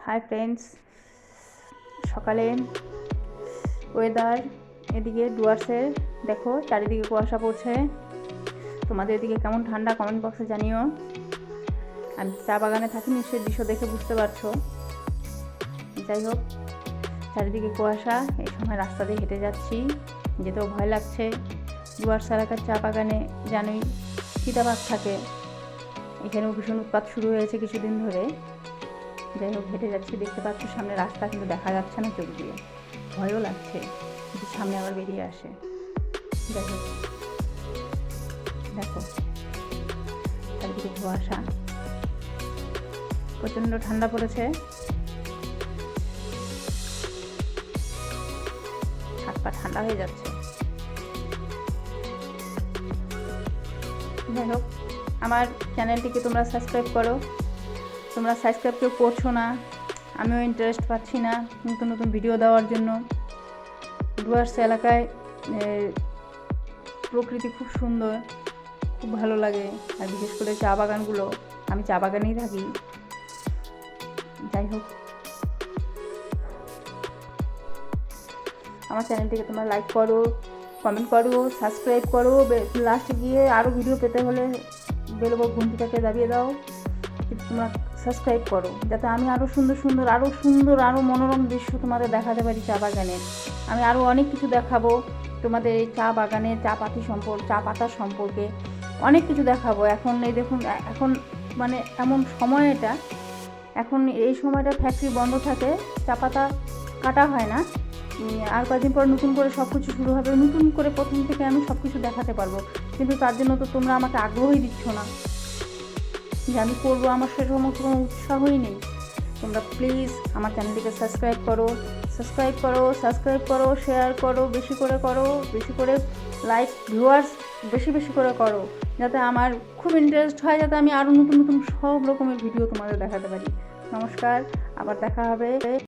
Hi friends, সকালে weather এদিকে ডুয়ার্সের দেখো চারিদিকে কুয়াশা পড়ছে। তোমাদের এদিকে কেমন ঠান্ডা কমেন্ট বক্সে জানিও। আমি চা বাগানে থাকি, নিশ্চয়ই দৃশ্য দেখে বুঝতে পারছো। যাই হোক, চারিদিকে কুয়াশা, এই সময় রাস্তা দিয়ে হেঁটে যাচ্ছি, যেতেও ভয় লাগছে। ডুয়ার্স এলাকার চা বাগানে জানোই চিতাবাঘ থাকে, এখানেও ভীষণ উৎপাত শুরু হয়েছে কিছুদিন ধরে। যাই হোক, হেঁটে যাচ্ছি, দেখতে পাচ্ছ সামনে রাস্তা কিন্তু দেখা যাচ্ছে না চোখ দিয়ে, ভয়ও লাগছে যদি সামনে আবার বেরিয়ে আসে। যাই হোক, দেখো চারিদিকে কুয়াশা, প্রচণ্ড ঠান্ডা পড়েছে, হাত পা ঠান্ডা হয়ে যাচ্ছে। যাই হোক, আমার চ্যানেলটিকে তোমরা সাবস্ক্রাইব করো। তোমরা সাবস্ক্রাইব কেউ করছো না, আমিও ইন্টারেস্ট পাচ্ছি না নতুন নতুন ভিডিও দেওয়ার জন্য। ডুয়ার্স এলাকায় প্রকৃতি খুব সুন্দর, খুব ভালো লাগে, আর বিশেষ করে চা বাগানগুলো, আমি চা বাগানেই থাকি। যাই হোক, আমার চ্যানেলটিকে তোমরা লাইক করো, কমেন্ট করো, সাবস্ক্রাইব করো। লাস্টে গিয়ে আরও ভিডিও পেতে হলে বেল ঘন্টিটাকে দাবিয়ে দাও, কিন্তু তোমরা সাবস্ক্রাইব করো, যাতে আমি আরও সুন্দর আরও মনোরম দৃশ্য তোমাদের দেখাতে পারি চা বাগানের। আমি আরও অনেক কিছু দেখাবো তোমাদের এই চা বাগানে, চা পাতার সম্পর্কে অনেক কিছু দেখাবো। এখন এই দেখুন, এখন মানে এমন সময় এটা, এখন এই সময়টা ফ্যাক্টরি বন্ধ থাকে, চা পাতা কাটা হয় না। আর কয়েকদিন পর নতুন করে সব কিছু শুরু হবে, নতুন করে প্রথম থেকে আমি সব কিছু দেখাতে পারবো, কিন্তু তার জন্য তো তোমরা আমাকে আগ্রহই দিচ্ছ না যে আমি করবো। আমার সেরকম কোনো উৎসাহই নেই। তোমরা প্লিজ আমার চ্যানেলটিকে সাবস্ক্রাইব করো, শেয়ার করো, বেশি করে লাইক ভিউয়ার্স বেশি করে করো, যাতে আমার খুব ইন্টারেস্ট হয়, যাতে আমি আরও নতুন সব রকমের ভিডিও তোমাদের দেখাতে পারি। নমস্কার, আবার দেখা হবে।